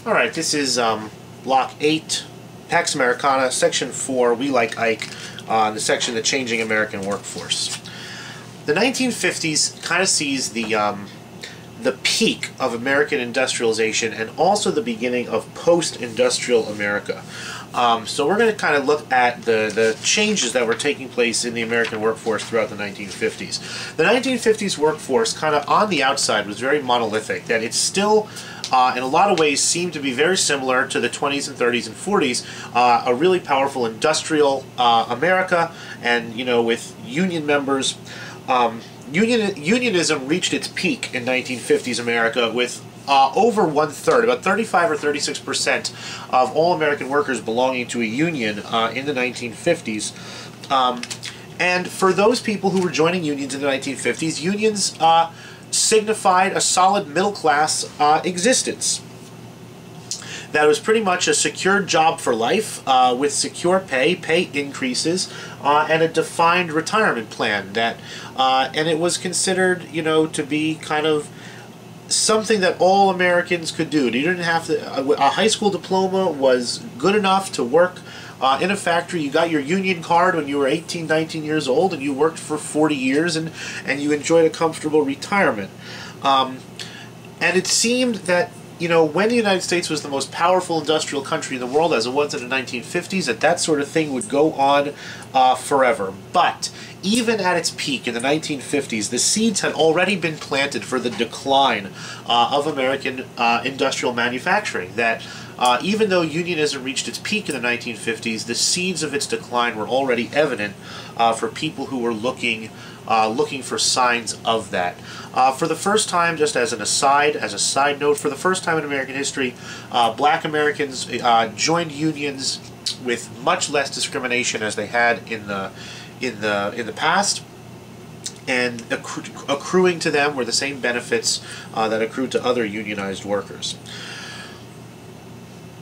Alright, this is Block 8, Pax Americana, Section 4, We Like Ike, the section The Changing American Workforce. The 1950s kind of sees the peak of American industrialization and also the beginning of post-industrial America. So we're going to kind of look at the changes that were taking place in the American workforce throughout the 1950s. The 1950s workforce, kind of on the outside, was very monolithic, that it's still in a lot of ways seemed to be very similar to the 20s and 30s and 40s, a really powerful industrial America, and with union members. Unionism reached its peak in 1950s America with over one-third, about 35 or 36% of all American workers belonging to a union in the 1950s. And for those people who were joining unions in the 1950s, unions signified a solid middle-class existence. That was pretty much a secured job for life with secure pay increases, and a defined retirement plan. And it was considered, to be kind of something that all Americans could do. You didn't have to. A high school diploma was good enough to work in a factory. You got your union card when you were 18, 19 years old, and you worked for 40 years, and you enjoyed a comfortable retirement. And it seemed that, when the United States was the most powerful industrial country in the world, as it was in the 1950s, that sort of thing would go on forever. But even at its peak in the 1950s, the seeds had already been planted for the decline of American industrial manufacturing. That even though unionism reached its peak in the 1950s, the seeds of its decline were already evident for people who were looking for signs of that. For the first time, just as a side note, for the first time in American history, black Americans joined unions with much less discrimination as they had in the past, and accruing to them were the same benefits that accrued to other unionized workers.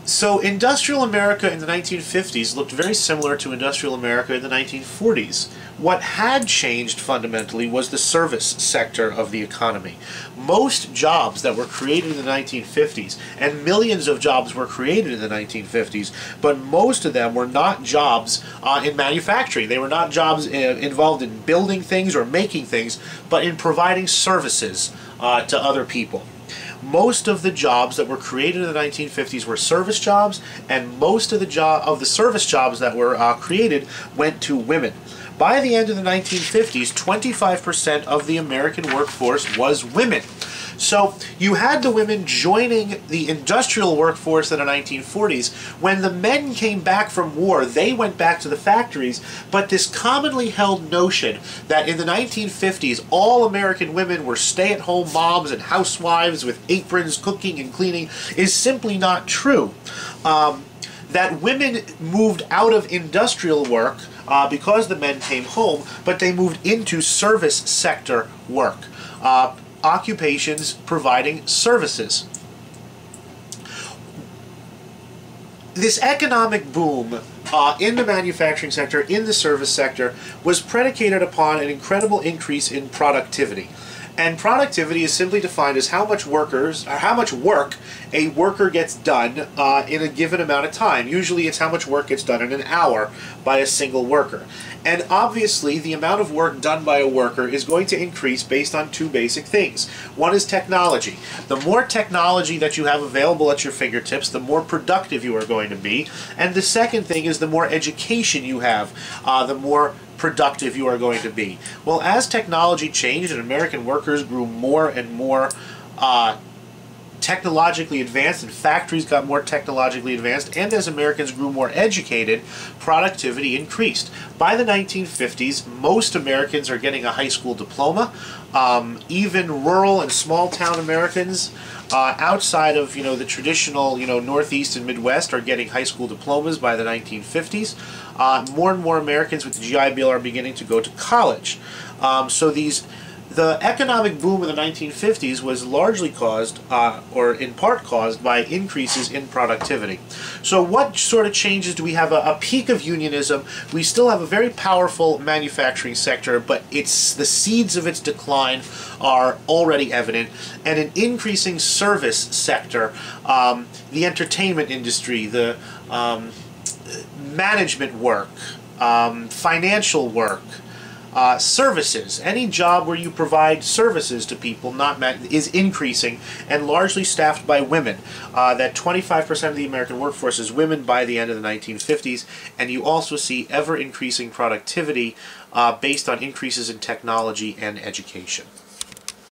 So industrial America in the 1950s looked very similar to industrial America in the 1940s. What had changed fundamentally was the service sector of the economy. Most jobs that were created in the 1950s, and millions of jobs were created in the 1950s, but most of them were not jobs in manufacturing. They were not jobs involved in building things or making things, but in providing services to other people. Most of the jobs that were created in the 1950s were service jobs, and most of the service jobs that were created went to women. By the end of the 1950s, 25% of the American workforce was women. So you had the women joining the industrial workforce in the 1940s. When the men came back from war, they went back to the factories, but this commonly held notion that in the 1950s all American women were stay-at-home moms and housewives with aprons, cooking and cleaning, is simply not true. That women moved out of industrial work because the men came home, but they moved into service sector work. Occupations providing services. This economic boom in the manufacturing sector, in the service sector, was predicated upon an incredible increase in productivity. And productivity is simply defined as how much work a worker gets done in a given amount of time. Usually it's how much work gets done in an hour by a single worker. And obviously the amount of work done by a worker is going to increase based on two basic things. One is technology. The more technology that you have available at your fingertips, the more productive you are going to be. And the second thing is the more education you have, the more productive you are going to be. Well, as technology changed and American workers grew more and more technologically advanced, and factories got more technologically advanced, and as Americans grew more educated, productivity increased. By the 1950s, most Americans are getting a high school diploma. Even rural and small town Americans outside of the traditional Northeast and Midwest are getting high school diplomas by the 1950s. More and more Americans with the GI Bill are beginning to go to college. So these The economic boom of the 1950s was largely caused, or in part caused, by increases in productivity. So what sort of changes do we have? A peak of unionism. We still have a very powerful manufacturing sector, but the seeds of its decline are already evident, and an increasing service sector, the entertainment industry, the management work, financial work, services. Any job where you provide services to people is increasing and largely staffed by women. That 25% of the American workforce is women by the end of the 1950s, and you also see ever increasing productivity based on increases in technology and education.